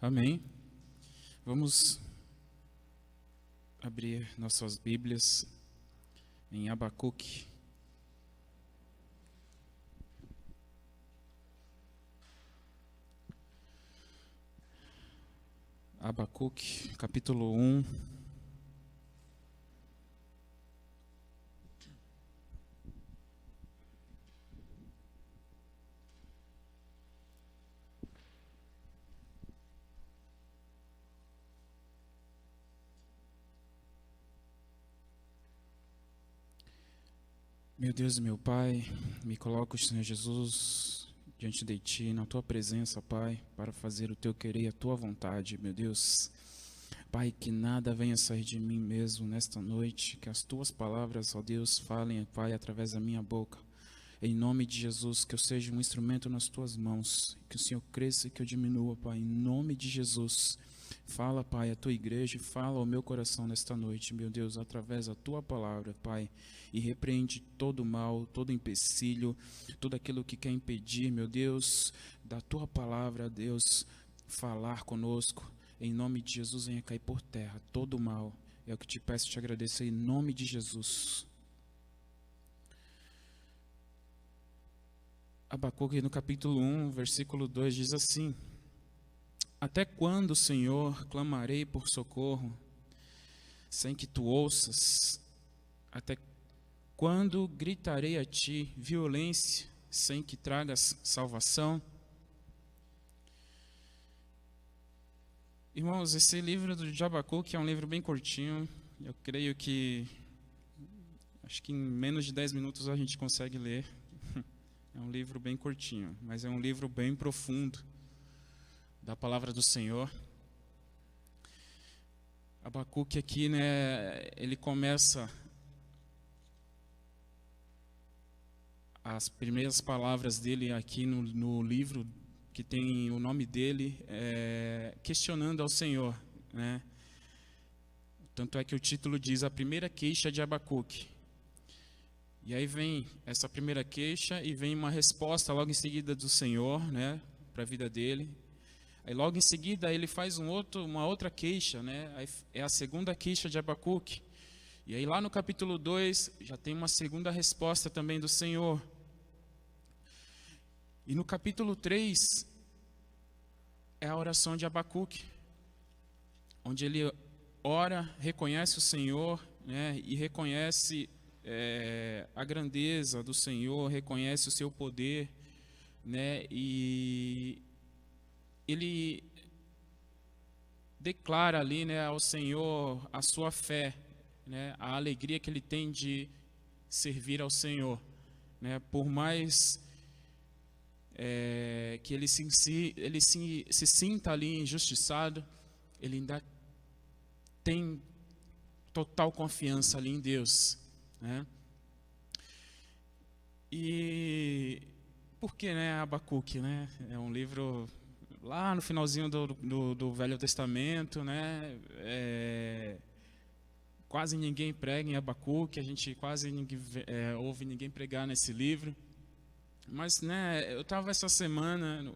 Amém. Vamos abrir nossas Bíblias em Abacuque. Abacuque, capítulo 1. Meu Deus e meu Pai, me coloco, Senhor Jesus, diante de Ti, na Tua presença, Pai, para fazer o Teu querer e a Tua vontade, meu Deus. Pai, que nada venha sair de mim mesmo nesta noite, que as Tuas palavras, ó Deus, falem, Pai, através da minha boca. Em nome de Jesus, que eu seja um instrumento nas Tuas mãos, que o Senhor cresça e que eu diminua, Pai, em nome de Jesus. Fala, Pai, a Tua igreja, fala ao meu coração nesta noite, meu Deus, através da Tua palavra, Pai, e repreende todo o mal, todo empecilho, tudo aquilo que quer impedir, meu Deus, da Tua palavra, Deus, falar conosco. Em nome de Jesus, venha cair por terra todo o mal. É o que te peço e te agradeço em nome de Jesus. Abacuque, no capítulo 1, versículo 2, diz assim: Até quando, Senhor, clamarei por socorro, sem que Tu ouças? Até quando gritarei a Ti violência, sem que tragas salvação? Irmãos, esse livro de Abacuque é um livro bem curtinho. Eu creio que, acho que em menos de 10 minutos a gente consegue ler. É um livro bem curtinho, mas é um livro bem profundo da palavra do Senhor. Abacuque aqui, né, ele começa as primeiras palavras dele aqui no livro, que tem o nome dele, questionando ao Senhor, né? Tanto é que o título diz A Primeira Queixa de Abacuque. E aí vem essa primeira queixa e vem uma resposta logo em seguida do Senhor, né, para a vida dele. Aí logo em seguida ele faz uma outra queixa, né? Aí é a segunda queixa de Abacuque. E aí lá no capítulo 2 já tem uma segunda resposta também do Senhor. E no capítulo 3 é a oração de Abacuque, onde ele ora, reconhece o Senhor, né, e reconhece a grandeza do Senhor, reconhece o seu poder, né, e ele declara ali, né, ao Senhor a sua fé, né, a alegria que ele tem de servir ao Senhor, né, por mais que ele se sinta ali injustiçado, ele ainda tem total confiança ali em Deus, né? E por que, né, Abacuque, né? É um livro lá no finalzinho do Velho Testamento, né? Quase ninguém prega em Abacuque, a gente quase ninguém, ouve ninguém pregar nesse livro. Mas, né, eu estava essa semana,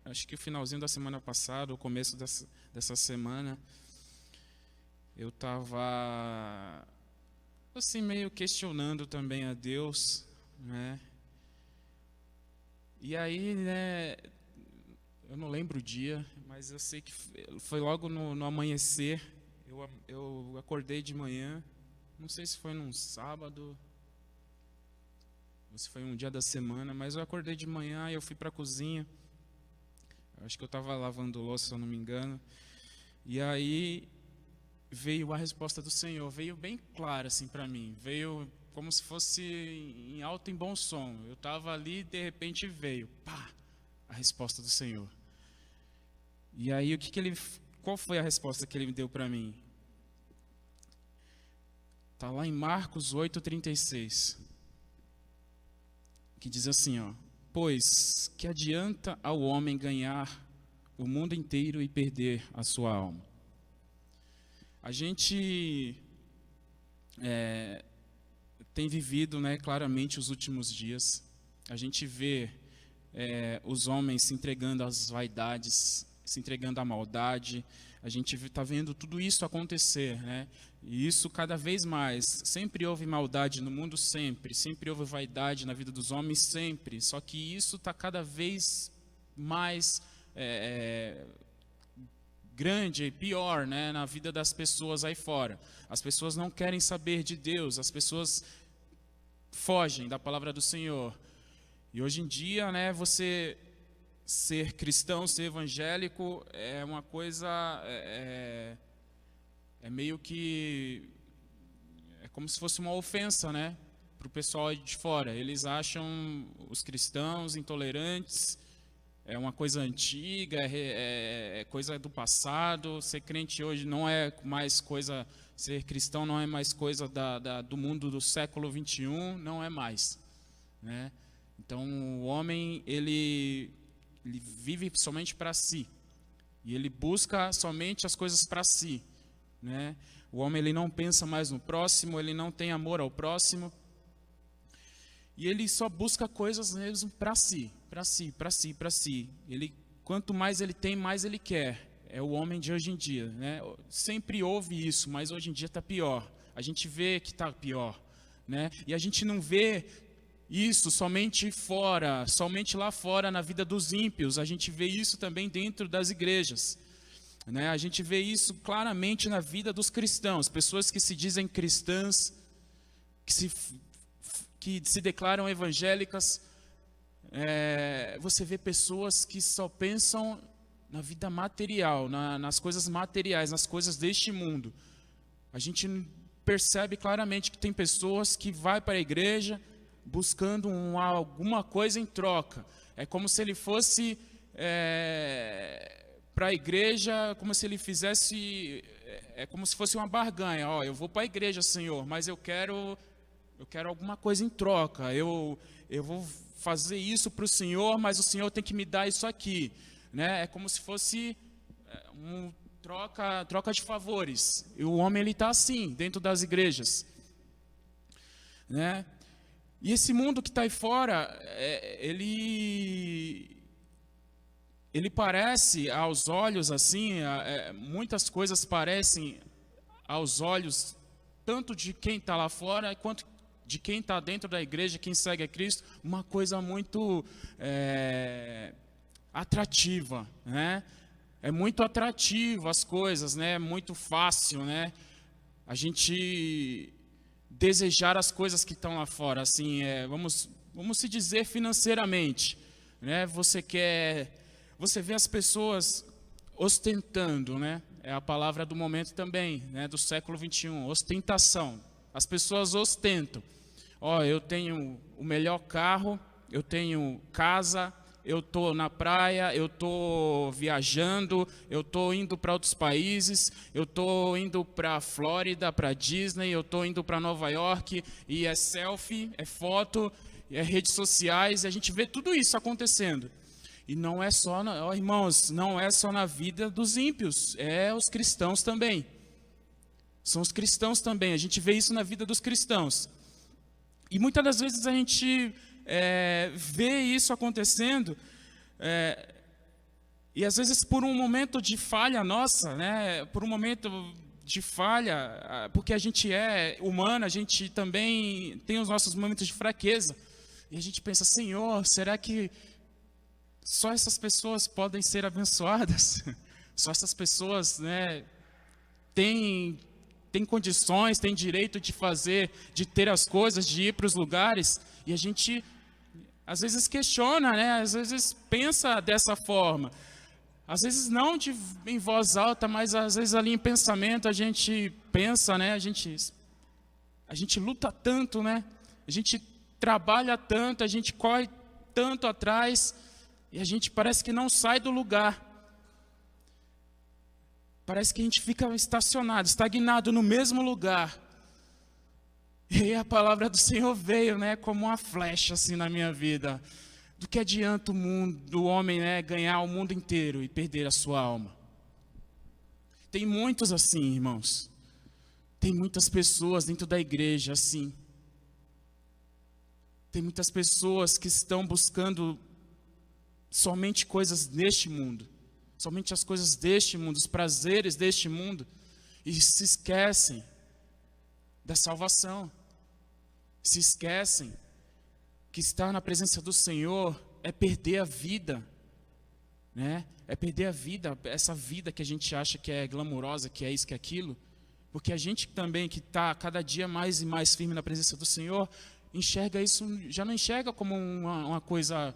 acho que o finalzinho da semana passada, o começo dessa semana, eu estava assim meio questionando também a Deus, né? E aí, né, eu não lembro o dia, mas eu sei que foi logo no amanhecer. Eu acordei de manhã, não sei se foi num sábado, ou se foi um dia da semana, mas eu acordei de manhã e eu fui para a cozinha. Acho que eu estava lavando louça, se eu não me engano. E aí veio a resposta do Senhor, veio bem clara assim para mim, veio como se fosse em alto e bom som. Eu estava ali e de repente veio, pá, a resposta do Senhor. E aí qual foi a resposta que ele me deu para mim? Está lá em Marcos 8,36, que diz assim, ó: Pois que adianta ao homem ganhar o mundo inteiro e perder a sua alma? A gente tem vivido, né, claramente os últimos dias. A gente vê os homens se entregando às vaidades, se entregando à maldade. A gente está vendo tudo isso acontecer, né? E isso cada vez mais. Sempre houve maldade no mundo, sempre. Sempre houve vaidade na vida dos homens, sempre. Só que isso está cada vez mais grande e pior, né, na vida das pessoas aí fora. As pessoas não querem saber de Deus, as pessoas fogem da palavra do Senhor. E hoje em dia, né, você ser cristão, ser evangélico é uma coisa, meio que, é como se fosse uma ofensa, né, para o pessoal aí de fora. Eles acham os cristãos intolerantes, é uma coisa antiga, é coisa do passado. Ser crente hoje não é mais coisa, ser cristão não é mais coisa do mundo do século 21, não é mais, né? Então o homem, ele vive somente para si, e ele busca somente as coisas para si, né? O homem, ele não pensa mais no próximo, ele não tem amor ao próximo, e ele só busca coisas mesmo para si, para si, para si, para si. Ele, quanto mais ele tem, mais ele quer. É o homem de hoje em dia, né? Sempre houve isso, mas hoje em dia está pior. A gente vê que está pior, né? E a gente não vê isso somente fora, somente lá fora na vida dos ímpios. A gente vê isso também dentro das igrejas, né? A gente vê isso claramente na vida dos cristãos, pessoas que se dizem cristãs, que se declaram evangélicas. Você vê pessoas que só pensam na vida material, nas coisas materiais, nas coisas deste mundo. A gente percebe claramente que tem pessoas que vai para a igreja buscando alguma coisa em troca. É como se ele fosse para a igreja, como se ele fizesse, como se fosse uma barganha. Ó, eu vou para a igreja, Senhor, mas eu quero alguma coisa em troca. Eu vou fazer isso para o Senhor, mas o Senhor tem que me dar isso aqui, né? É como se fosse troca de favores. E o homem, ele está assim dentro das igrejas, né? E esse mundo que está aí fora, ele parece aos olhos assim, muitas coisas parecem aos olhos tanto de quem está lá fora quanto de quem está dentro da igreja, quem segue a Cristo, uma coisa muito atrativa, né? É muito atrativo as coisas, né? É muito fácil, né? A gente desejar as coisas que estão lá fora, assim, vamos se dizer financeiramente, né? Você vê as pessoas ostentando, né? É a palavra do momento também, né? Do século 21, ostentação. As pessoas ostentam. Ó, eu tenho o melhor carro, eu tenho casa, eu estou na praia, eu estou viajando, eu estou indo para outros países, eu estou indo para a Flórida, para Disney, eu estou indo para Nova York, e é selfie, é foto, é redes sociais, e a gente vê tudo isso acontecendo. E não é só, irmãos, não é só na vida dos ímpios, é os cristãos também. São os cristãos também, a gente vê isso na vida dos cristãos. E muitas das vezes a gente vê isso acontecendo, e às vezes por um momento de falha nossa, né, por um momento de falha, porque a gente é humano, a gente também tem os nossos momentos de fraqueza, e a gente pensa, Senhor, será que só essas pessoas podem ser abençoadas? Só essas pessoas, né, têm condições, têm direito de ter as coisas, de ir para os lugares, e a gente às vezes questiona, né? Às vezes pensa dessa forma, às vezes não em voz alta, mas às vezes ali em pensamento a gente pensa, né? A gente luta tanto, né? A gente trabalha tanto, a gente corre tanto atrás, e a gente parece que não sai do lugar. Parece que a gente fica estacionado, estagnado no mesmo lugar. E a palavra do Senhor veio, né, como uma flecha assim na minha vida. Do que adianta o homem, né, ganhar o mundo inteiro e perder a sua alma? Tem muitos assim, irmãos. Tem muitas pessoas dentro da igreja assim. Tem muitas pessoas que estão buscando somente coisas neste mundo. somente as coisas deste mundo, os prazeres deste mundo, e se esquecem da salvação, se esquecem que estar na presença do Senhor é perder a vida, né? É perder a vida, essa vida que a gente acha que é glamurosa, que é isso, que é aquilo, porque a gente também que está cada dia mais e mais firme na presença do Senhor, enxerga isso, já não enxerga como uma coisa,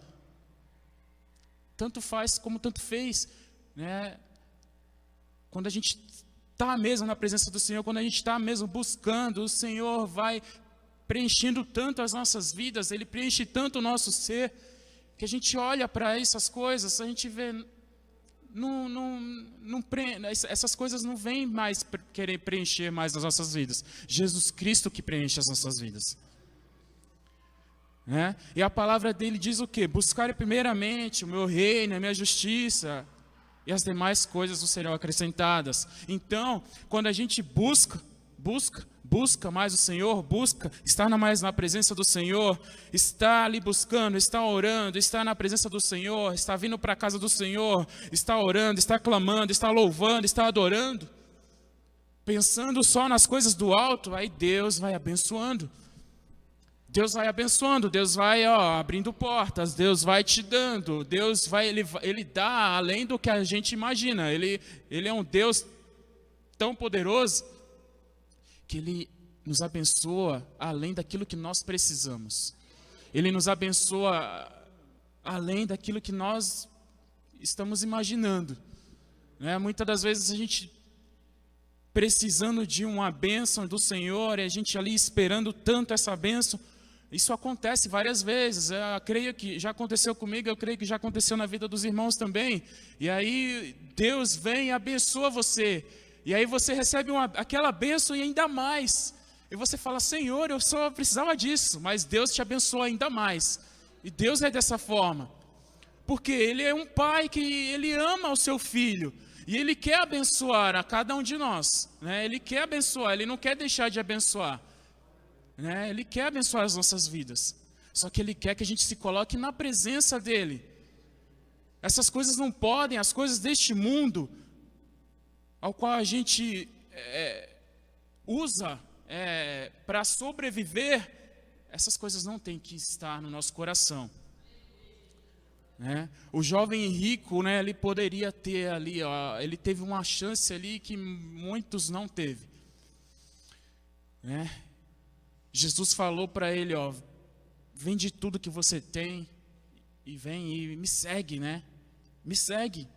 tanto faz como tanto fez, né? Quando a gente está mesmo na presença do Senhor, quando a gente está mesmo buscando, o Senhor vai preenchendo tanto as nossas vidas, Ele preenche tanto o nosso ser, que a gente olha para essas coisas, a gente vê, essas coisas não vêm mais querer preencher mais as nossas vidas. Jesus Cristo que preenche as nossas vidas. Né? E a palavra dele diz o quê? Buscar primeiramente o meu reino, a minha justiça, e as demais coisas não serão acrescentadas. Então, quando a gente busca mais o Senhor, busca estar mais na presença do Senhor, está ali buscando, está orando, está na presença do Senhor, está vindo para a casa do Senhor, está orando, está clamando, está louvando, está adorando, pensando só nas coisas do alto, aí Deus vai abençoando. Deus vai abençoando, Deus vai abrindo portas, Deus vai te dando, Ele dá além do que a gente imagina. Ele é um Deus tão poderoso que Ele nos abençoa além daquilo que nós precisamos. Ele nos abençoa além daquilo que nós estamos imaginando. Né? Muitas das vezes a gente precisando de uma bênção do Senhor, e a gente ali esperando tanto essa bênção. Isso acontece várias vezes, eu creio que já aconteceu comigo, eu creio que já aconteceu na vida dos irmãos também. E aí Deus vem e abençoa você, e aí você recebe aquela bênção e ainda mais. E você fala, Senhor, eu só precisava disso, mas Deus te abençoa ainda mais. E Deus é dessa forma, porque Ele é um pai que Ele ama o seu filho, e Ele quer abençoar a cada um de nós, né? Ele quer abençoar, Ele não quer deixar de abençoar. Né? Ele quer abençoar as nossas vidas, só que Ele quer que a gente se coloque na presença dEle. Essas coisas não podem, as coisas deste mundo, ao qual a gente usa para sobreviver, essas coisas não têm que estar no nosso coração. Né? O jovem rico, né, ele poderia ter ali, ele teve uma chance ali que muitos não teve. Né? Jesus falou para ele, vende tudo que você tem e vem e me segue, né? Me segue.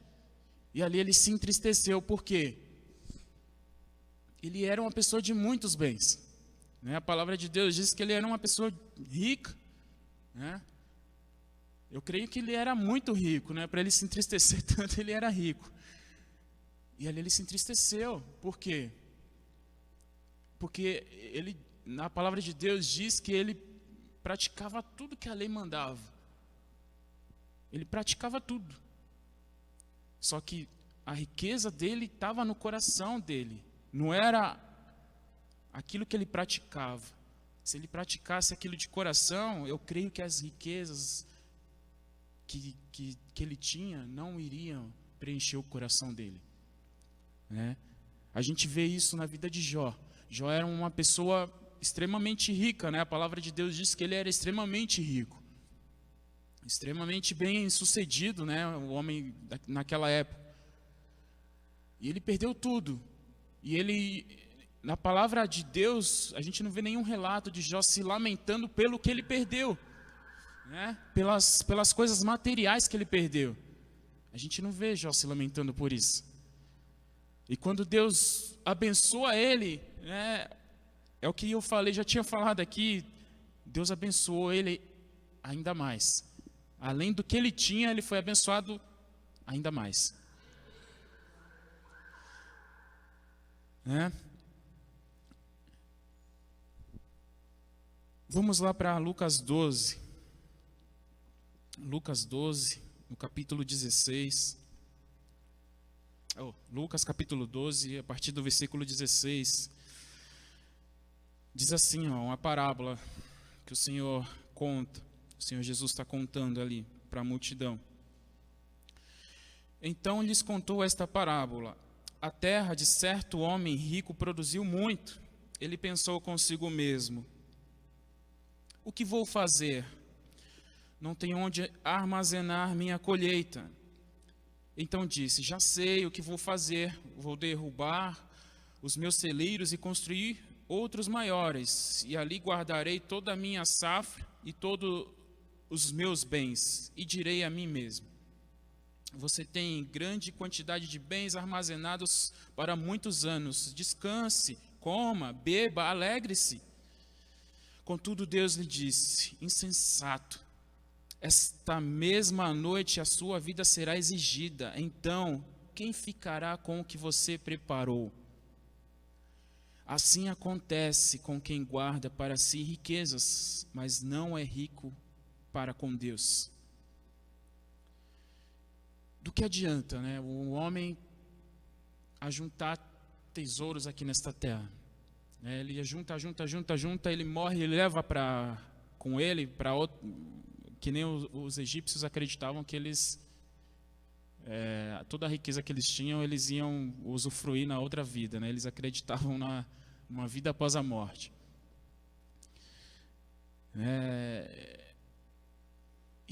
E ali ele se entristeceu, por quê? Ele era uma pessoa de muitos bens, né? A palavra de Deus diz que ele era uma pessoa rica, né? Eu creio que ele era muito rico, né? Para ele se entristecer tanto, ele era rico. E ali ele se entristeceu, por quê? Porque na palavra de Deus diz que ele praticava tudo que a lei mandava. Ele praticava tudo. Só que a riqueza dele estava no coração dele. Não era aquilo que ele praticava. Se ele praticasse aquilo de coração, eu creio que as riquezas que ele tinha não iriam preencher o coração dele. Né? A gente vê isso na vida de Jó. Jó era uma pessoa extremamente rica, né? A palavra de Deus diz que ele era extremamente rico, extremamente bem sucedido, né? O homem naquela época. E ele perdeu tudo. E ele, na palavra de Deus, a gente não vê nenhum relato de Jó se lamentando pelo que ele perdeu, né? Pelas coisas materiais que ele perdeu. A gente não vê Jó se lamentando por isso. E quando Deus abençoa ele, né? É o que eu falei, já tinha falado aqui, Deus abençoou ele ainda mais. Além do que ele tinha, ele foi abençoado ainda mais. Né? Vamos lá para Lucas 12. Lucas 12, no capítulo 16. Lucas capítulo 12, a partir do versículo 16. Diz assim, uma parábola que o Senhor conta, o Senhor Jesus está contando ali para a multidão. Então lhes contou esta parábola: a terra de certo homem rico produziu muito. Ele pensou consigo mesmo: o que vou fazer? Não tenho onde armazenar minha colheita. Então disse: já sei o que vou fazer. Vou derrubar os meus celeiros e construir outros maiores, e ali guardarei toda a minha safra e todos os meus bens, e direi a mim mesmo: você tem grande quantidade de bens armazenados para muitos anos. Descanse, coma, beba, alegre-se. Contudo, Deus lhe disse: insensato, esta mesma noite a sua vida será exigida. Então, quem ficará com o que você preparou? Assim acontece com quem guarda para si riquezas, mas não é rico para com Deus. Do que adianta, né, o homem ajuntar tesouros aqui nesta terra? Ele junta, ele morre e leva com ele para outro, que nem os egípcios acreditavam que eles, toda a riqueza que eles tinham, eles iam usufruir na outra vida, né? Eles acreditavam numa vida após a morte.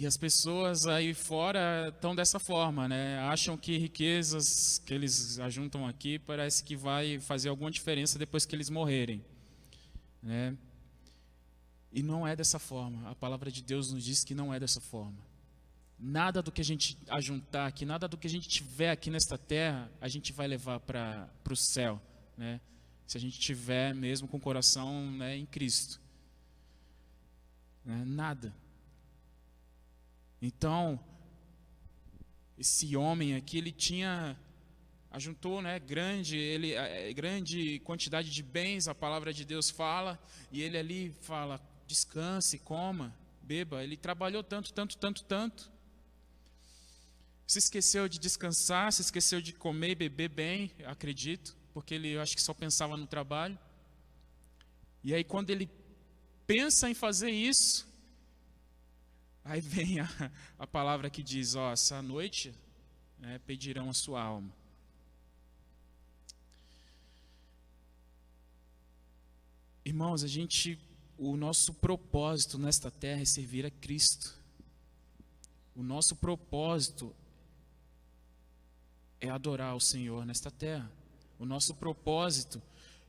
E as pessoas aí fora estão dessa forma, né? Acham que riquezas que eles ajuntam aqui parece que vai fazer alguma diferença depois que eles morrerem, né? E não é dessa forma. A palavra de Deus nos diz que não é dessa forma. Nada do que a gente ajuntar aqui, nada do que a gente tiver aqui nesta terra, a gente vai levar para o céu, né? Se a gente tiver mesmo com o coração, né, em Cristo, né? Nada. Então, esse homem aqui, ele ajuntou, né, grande quantidade de bens, a palavra de Deus fala, e ele ali fala: descanse, coma, beba. Ele trabalhou tanto, se esqueceu de descansar, se esqueceu de comer e beber bem, acredito, porque eu acho que só pensava no trabalho. E aí quando ele pensa em fazer isso, aí vem a palavra que diz: essa noite, né, pedirão a sua alma. Irmãos, o nosso propósito nesta terra é servir a Cristo. O nosso propósito é adorar o Senhor nesta terra. O nosso propósito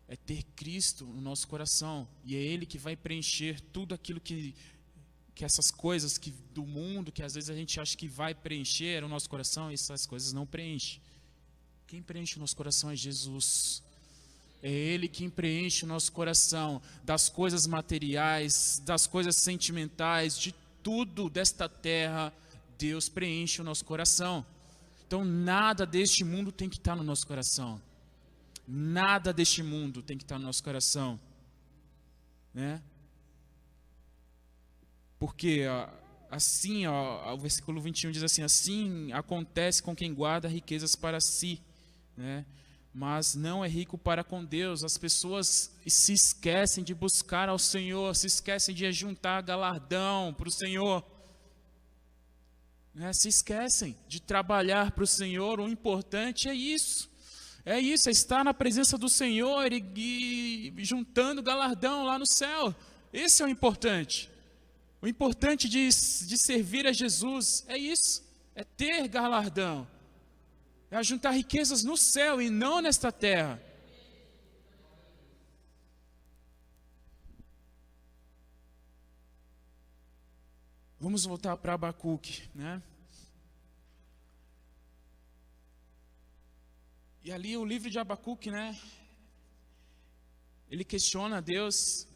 é ter Cristo no nosso coração. E é Ele que vai preencher tudo aquilo que essas coisas do mundo, que às vezes a gente acha que vai preencher o nosso coração, essas coisas não preenchem. Quem preenche o nosso coração é Jesus. É Ele quem preenche o nosso coração das coisas materiais, das coisas sentimentais, de tudo desta terra. Deus preenche o nosso coração. Então nada deste mundo tem que estar no nosso coração. Nada deste mundo tem que estar no nosso coração, né? Porque assim, o versículo 21 diz assim: assim acontece com quem guarda riquezas para si, né? Mas não é rico para com Deus. As pessoas se esquecem de buscar ao Senhor, se esquecem de juntar galardão para o Senhor, né? Se esquecem de trabalhar para o Senhor. O importante é isso. É estar na presença do Senhor e juntando galardão lá no céu. Esse é o importante. O importante de servir a Jesus é isso, é ter galardão, é ajuntar riquezas no céu e não nesta terra. Vamos voltar para Abacuque, né? E ali o livro de Abacuque, né? Ele questiona a Deus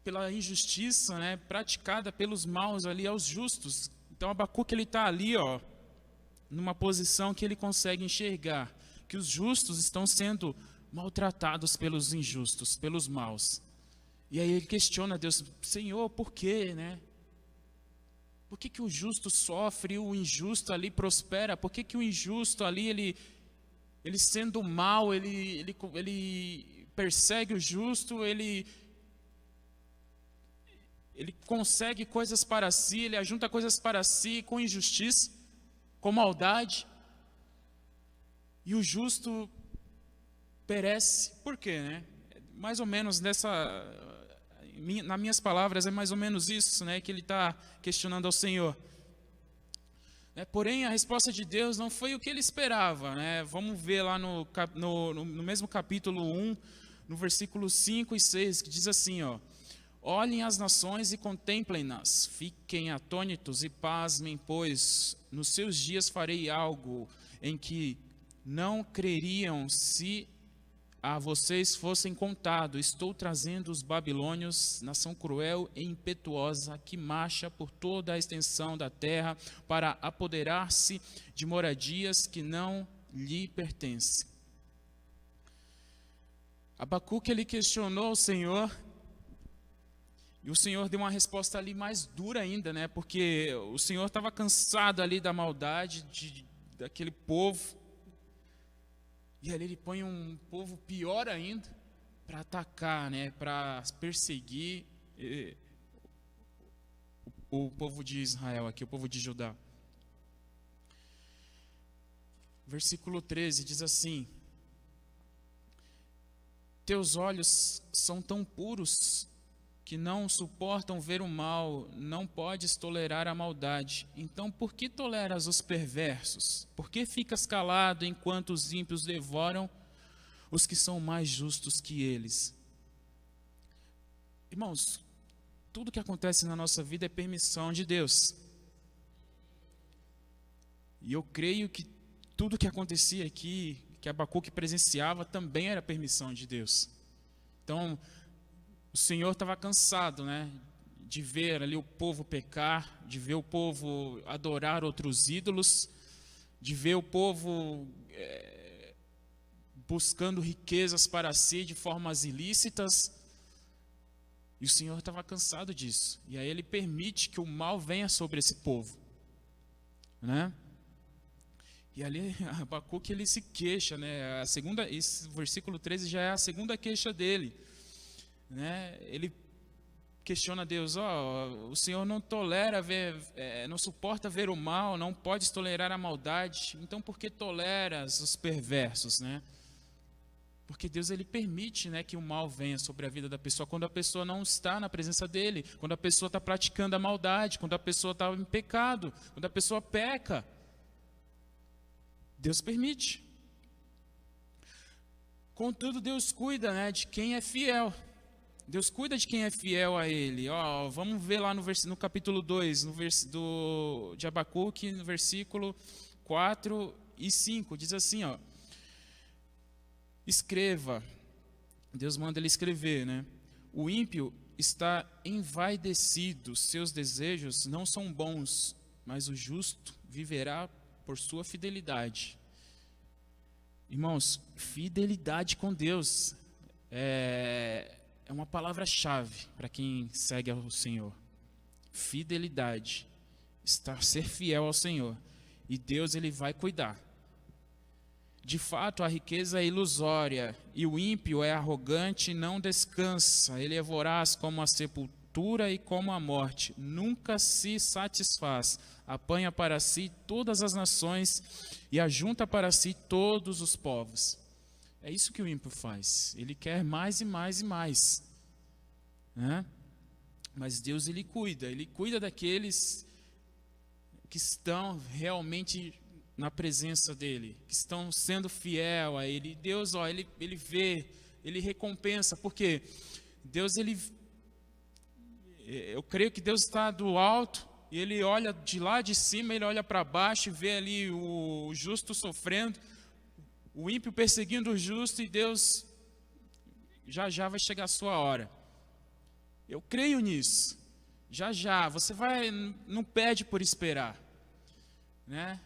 pela injustiça, né, praticada pelos maus ali aos justos. Então Abacuque, ele está ali, numa posição que ele consegue enxergar que os justos estão sendo maltratados pelos injustos, pelos maus. E aí ele questiona a Deus: Senhor, por quê, né? Por que o justo sofre e o injusto ali prospera? Por que o injusto ali, ele sendo mal, ele persegue o justo, ele consegue coisas para si, ele ajunta coisas para si com injustiça? com maldade, e o justo perece. Por quê, né? Mais ou menos nas minhas palavras, é mais ou menos isso, né, que ele está questionando ao Senhor. Porém, a resposta de Deus não foi o que ele esperava, né? Vamos ver lá no mesmo capítulo 1, no versículo 5 e 6, que diz assim, ó: olhem as nações e contemplem-nas, fiquem atônitos e pasmem, pois nos seus dias farei algo em que não creriam se a vocês fossem contado. Estou trazendo os babilônios, nação cruel e impetuosa, que marcha por toda a extensão da terra para apoderar-se de moradias que não lhe pertencem. Abacuque, ele questionou o Senhor, e o Senhor deu uma resposta ali mais dura ainda, né? Porque o Senhor estava cansado ali da maldade daquele povo. E ali ele põe um povo pior ainda para atacar, né, para perseguir o povo de Israel aqui, o povo de Judá. Versículo 13 diz assim: teus olhos são tão puros que não suportam ver o mal, não podes tolerar a maldade. Então, por que toleras os perversos? Por que ficas calado enquanto os ímpios devoram os que são mais justos que eles? Irmãos, tudo que acontece na nossa vida é permissão de Deus. E eu creio que tudo que acontecia aqui, que Abacuque presenciava, também era permissão de Deus. Então, o Senhor estava cansado, né, de ver ali o povo pecar, de ver o povo adorar outros ídolos, de ver o povo buscando riquezas para si de formas ilícitas. E o Senhor estava cansado disso. E aí ele permite que o mal venha sobre esse povo, né? E ali Abacuque, ele se queixa, né? Esse versículo 13 já é a segunda queixa dele. Né? Ele questiona Deus: o Senhor não tolera não suporta ver o mal, não podes tolerar a maldade, então por que toleras os perversos, né? Porque Deus, ele permite, né, que o mal venha sobre a vida da pessoa quando a pessoa não está na presença dele, quando a pessoa está praticando a maldade, quando a pessoa está em pecado, quando a pessoa peca. Deus permite. Contudo, Deus cuida, né, de quem é fiel. Deus cuida de quem é fiel a Ele. Vamos ver lá no capítulo 2, de Abacuque, no versículo 4 e 5. Diz assim, escreva. Deus manda ele escrever, né? O ímpio está envaidecido, seus desejos não são bons, mas o justo viverá por sua fidelidade. Irmãos, fidelidade com Deus é uma palavra-chave para quem segue ao Senhor. Fidelidade, ser fiel ao Senhor. E Deus, ele vai cuidar. De fato, a riqueza é ilusória, e o ímpio é arrogante e não descansa. Ele é voraz como a sepultura e como a morte. Nunca se satisfaz. Apanha para si todas as nações e ajunta para si todos os povos. É isso que o ímpio faz. Ele quer mais e mais e mais, né? Mas Deus, ele cuida daqueles que estão realmente na presença dele, que estão sendo fiel a ele. Deus, ele vê, ele recompensa, porque Deus, eu creio que Deus está do alto, e ele olha de lá de cima, ele olha para baixo e vê ali o justo sofrendo, o ímpio perseguindo o justo, e Deus, já vai chegar a sua hora. Eu creio nisso. Já, não pede por esperar, né?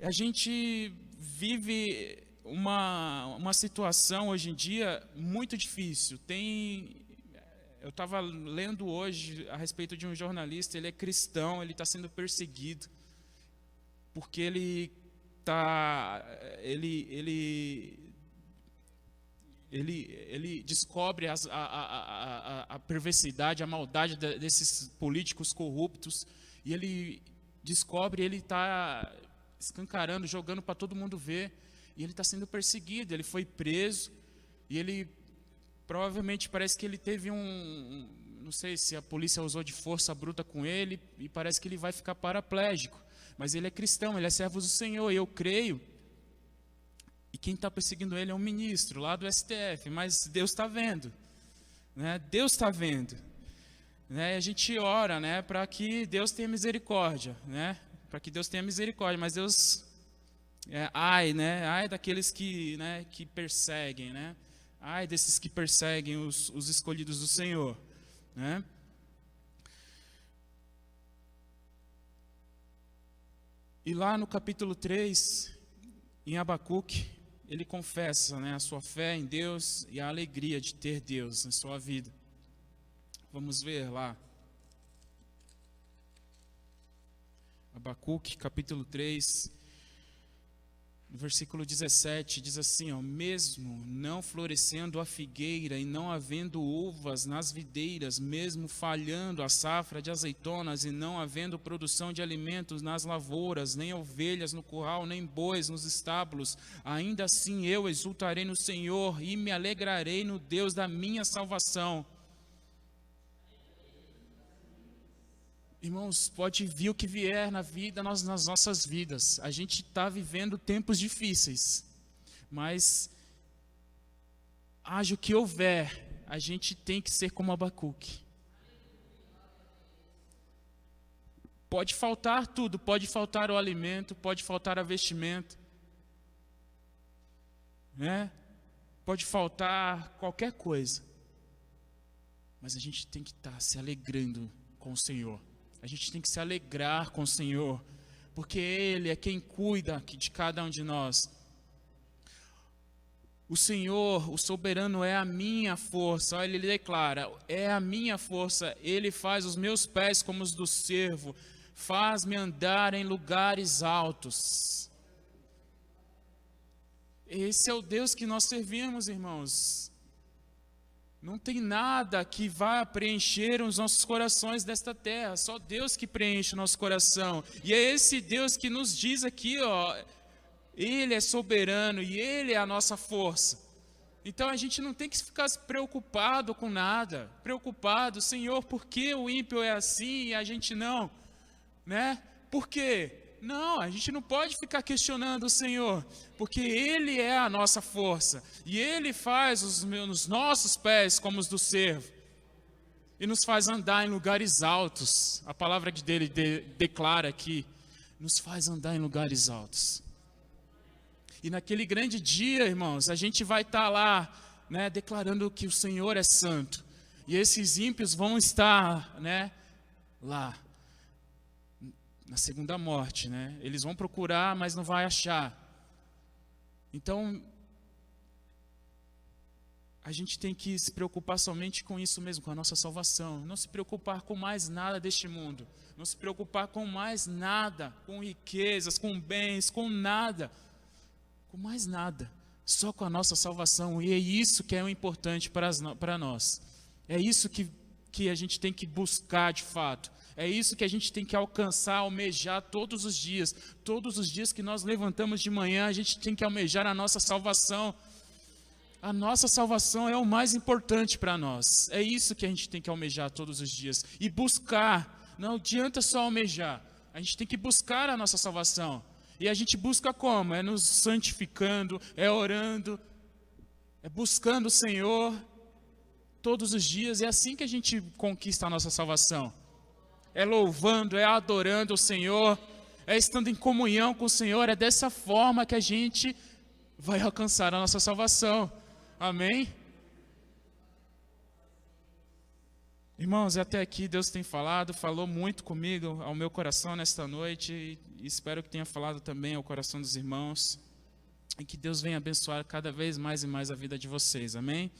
A gente vive uma situação hoje em dia muito difícil. Eu estava lendo hoje a respeito de um jornalista, ele é cristão, ele está sendo perseguido, porque ele descobre a perversidade, a maldade desses políticos corruptos, e ele descobre, ele está escancarando, jogando para todo mundo ver. E ele está sendo perseguido, ele foi preso, e ele, provavelmente, parece que ele teve não sei se a polícia usou de força bruta com ele, e parece que ele vai ficar paraplégico. Mas ele é cristão, ele é servo do Senhor, e eu creio. E quem está perseguindo ele é um ministro lá do STF, mas Deus está vendo, né? Deus está vendo, né? E a gente ora, né, para que Deus tenha misericórdia, né? Para que Deus tenha misericórdia, mas Deus, né? Ai daqueles que, né, que perseguem, né? Ai desses que perseguem os escolhidos do Senhor, né? E lá no capítulo 3, em Abacuque, ele confessa, né, a sua fé em Deus e a alegria de ter Deus em sua vida. Vamos ver lá. Abacuque, capítulo 3, no versículo 17, diz assim, ó: mesmo não florescendo a figueira e não havendo uvas nas videiras, mesmo falhando a safra de azeitonas e não havendo produção de alimentos nas lavouras, nem ovelhas no curral, nem bois nos estábulos, ainda assim eu exultarei no Senhor e me alegrarei no Deus da minha salvação. Irmãos, pode vir o que vier na vida, nas nossas vidas. A gente está vivendo tempos difíceis, mas haja o que houver, a gente tem que ser como Abacuque. Pode faltar tudo, pode faltar o alimento, pode faltar a vestimenta, né? Pode faltar qualquer coisa, mas a gente tem que estar se alegrando com o Senhor. A gente tem que se alegrar com o Senhor, porque Ele é quem cuida de cada um de nós. O Senhor, o soberano, é a minha força. Olha, Ele declara, é a minha força. Ele faz os meus pés como os do cervo, faz-me andar em lugares altos. Esse é o Deus que nós servimos, irmãos. Não tem nada que vá preencher os nossos corações desta terra, só Deus que preenche o nosso coração. E é esse Deus que nos diz aqui, ó, Ele é soberano e Ele é a nossa força. Então a gente não tem que ficar preocupado com nada, Senhor, por que o ímpio é assim e a gente não? Né? Por quê? Não, a gente não pode ficar questionando o Senhor, porque Ele é a nossa força, e Ele faz os nossos pés como os do cervo, e nos faz andar em lugares altos. A palavra dele declara aqui, nos faz andar em lugares altos. E naquele grande dia, irmãos, a gente vai estar lá, né, declarando que o Senhor é santo, e esses ímpios vão estar, né, lá. Na segunda morte, né? Eles vão procurar, mas não vai achar. Então, a gente tem que se preocupar somente com isso mesmo, com a nossa salvação. Não se preocupar com mais nada deste mundo. Não se preocupar com mais nada, com riquezas, com bens, com nada. Com mais nada. Só com a nossa salvação. E é isso que é o importante para nós. É isso que a gente tem que buscar de fato. É isso que a gente tem que alcançar, almejar todos os dias. Todos os dias que nós levantamos de manhã, a gente tem que almejar a nossa salvação. A nossa salvação é o mais importante para nós. É isso que a gente tem que almejar todos os dias. E buscar, não adianta só almejar. A gente tem que buscar a nossa salvação. E a gente busca como? É nos santificando, é orando, é buscando o Senhor todos os dias. É assim que a gente conquista a nossa salvação. É louvando, é adorando o Senhor, é estando em comunhão com o Senhor. É dessa forma que a gente vai alcançar a nossa salvação. Amém? Irmãos, até aqui Deus tem falou muito comigo, ao meu coração nesta noite, e espero que tenha falado também ao coração dos irmãos, e que Deus venha abençoar cada vez mais e mais a vida de vocês. Amém?